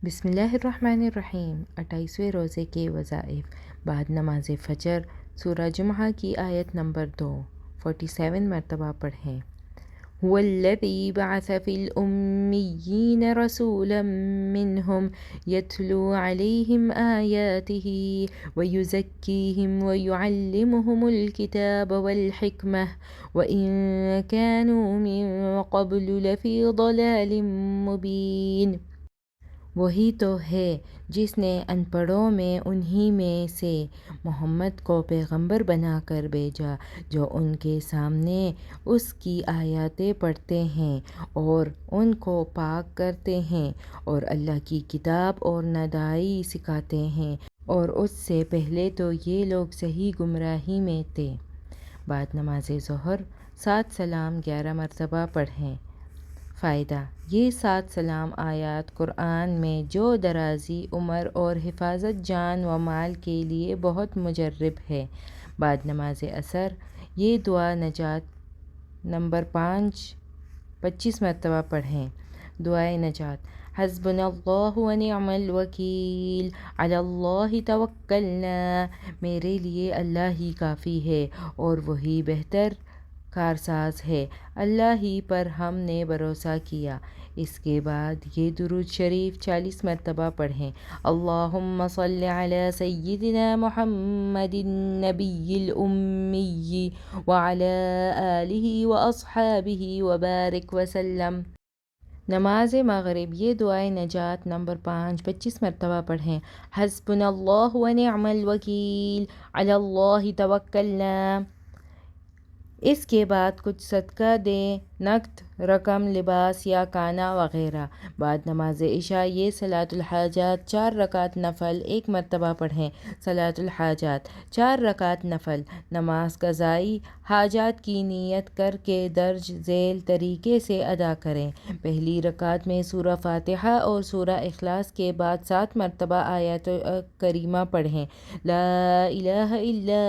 بسم اللہ الرحمن الرحیم۔ 28ویں روزے کے وظائف۔ بعد نماز فجر سورہ جمعہ کی آیت نمبر 2 47 مرتبہ پڑھیں۔ هو الذی بعث فی الأمیین رسولا منہم یتلو علیہم آیاتہ ویزکیہم ویعلمہم الکتاب والحکمہ وإن كانوا من قبل لفی ضلال مبین۔ وہی تو ہے جس نے ان پڑھوں میں انہی میں سے محمد کو پیغمبر بنا کر بھیجا جو ان کے سامنے اس کی آیاتیں پڑھتے ہیں اور ان کو پاک کرتے ہیں اور اللہ کی کتاب اور ندائی سکھاتے ہیں، اور اس سے پہلے تو یہ لوگ صحیح گمراہی میں تھے۔ بعد نماز ظہر 7 سلام 11 مرتبہ پڑھیں۔ فائدہ: یہ 7 سلام آیات قرآن میں جو درازی عمر اور حفاظت جان و مال کے لیے بہت مجرب ہے۔ بعد نماز عصر یہ دعا نجات نمبر 25 مرتبہ پڑھیں۔ دعائے نجات: حسبنا اللہ و نعم الوکیل، علی اللہ توکلنا، میرے لیے اللہ ہی کافی ہے اور وہی بہتر کارساز ہے، اللہ ہی پر ہم نے بھروسہ کیا۔ اس کے بعد یہ درود شریف 40 مرتبہ پڑھیں۔ اللہم صل علی سیدنا محمد النبی الأمی وعلی آلہ واصحابہ وبارک وسلم۔ نماز مغرب یہ دعائے نجات نمبر 25 مرتبہ پڑھیں۔ حسبنا اللہ و نعم الوکیل، علی اللہ توکلنا۔ اس کے بعد کچھ صدقہ دیں، نقد رقم، لباس یا کھانا وغیرہ۔ بعد نماز عشاء یہ صلاۃ الحاجات 4 رکعت نفل 1 مرتبہ پڑھیں۔ صلاۃ الحاجات 4 رکعت نفل نماز قضائی حاجات کی نیت کر کے درج ذیل طریقے سے ادا کریں۔ پہلی رکعت میں سورہ فاتحہ اور سورہ اخلاص کے بعد 7 مرتبہ آیت کریمہ پڑھیں۔ لا الہ الا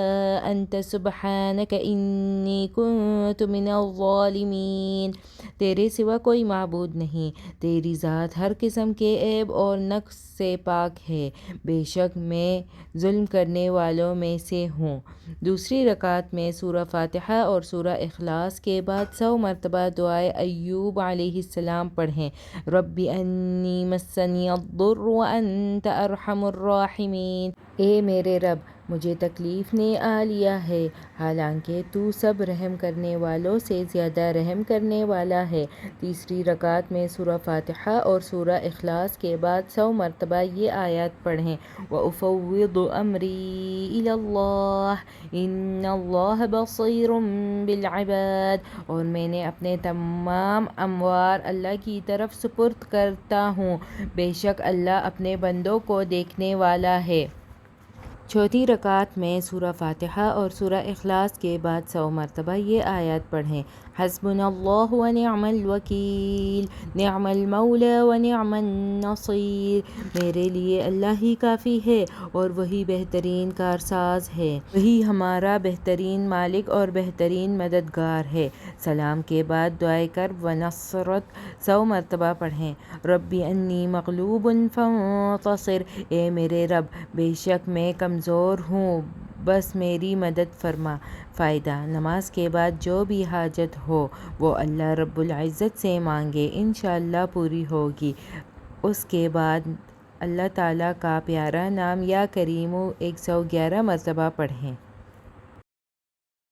انت سبحانک انی کنت من الظالمین۔ تیرے سوا کوئی معبود نہیں، تیری ذات ہر قسم کے عیب اور نقص سے پاک ہے، بے شک میں ظلم کرنے والوں میں سے ہوں۔ دوسری رکعت میں سورہ فاتحہ اور سورہ اخلاص کے بعد 100 مرتبہ دعائے ایوب علیہ السلام پڑھیں۔ رب انی مسنی الضر وانت ارحم الراحمین۔ اے میرے رب، مجھے تکلیف نے آ لیا ہے، حالانکہ تو سب رحم کرنے والوں سے زیادہ رحم کرنے والا ہے۔ تیسری رکعت میں سورہ فاتحہ اور سورہ اخلاص کے بعد 100 مرتبہ یہ آیات پڑھیں۔ وَأُفَوِّضُ أَمْرِي إِلَى اللَّهِ إِنَّ اللَّهَ بَصِيرٌ بِالْعِبَادِ۔ اور میں نے اپنے تمام امور اللہ کی طرف سپرد کرتا ہوں، بے شک اللہ اپنے بندوں کو دیکھنے والا ہے۔ چوتھی رکعت میں سورہ فاتحہ اور سورہ اخلاص کے بعد 100 مرتبہ یہ آیات پڑھیں۔ حسبنا اللہ و نعم الوکیل، نعم المولی و نعم النصیر۔ میرے لیے اللہ ہی کافی ہے اور وہی بہترین کارساز ہے، وہی ہمارا بہترین مالک اور بہترین مددگار ہے۔ سلام کے بعد دعائے کرب و نصرت 100 مرتبہ پڑھیں۔ رب انی مغلوب فانتصر، اے میرے رب، بے شک میں کمزور ہوں، بس میری مدد فرما۔ فائدہ: نماز کے بعد جو بھی حاجت ہو وہ اللہ رب العزت سے مانگے، انشاءاللہ پوری ہوگی۔ اس کے بعد اللہ تعالیٰ کا پیارا نام یا کریمو 111 مرتبہ پڑھیں۔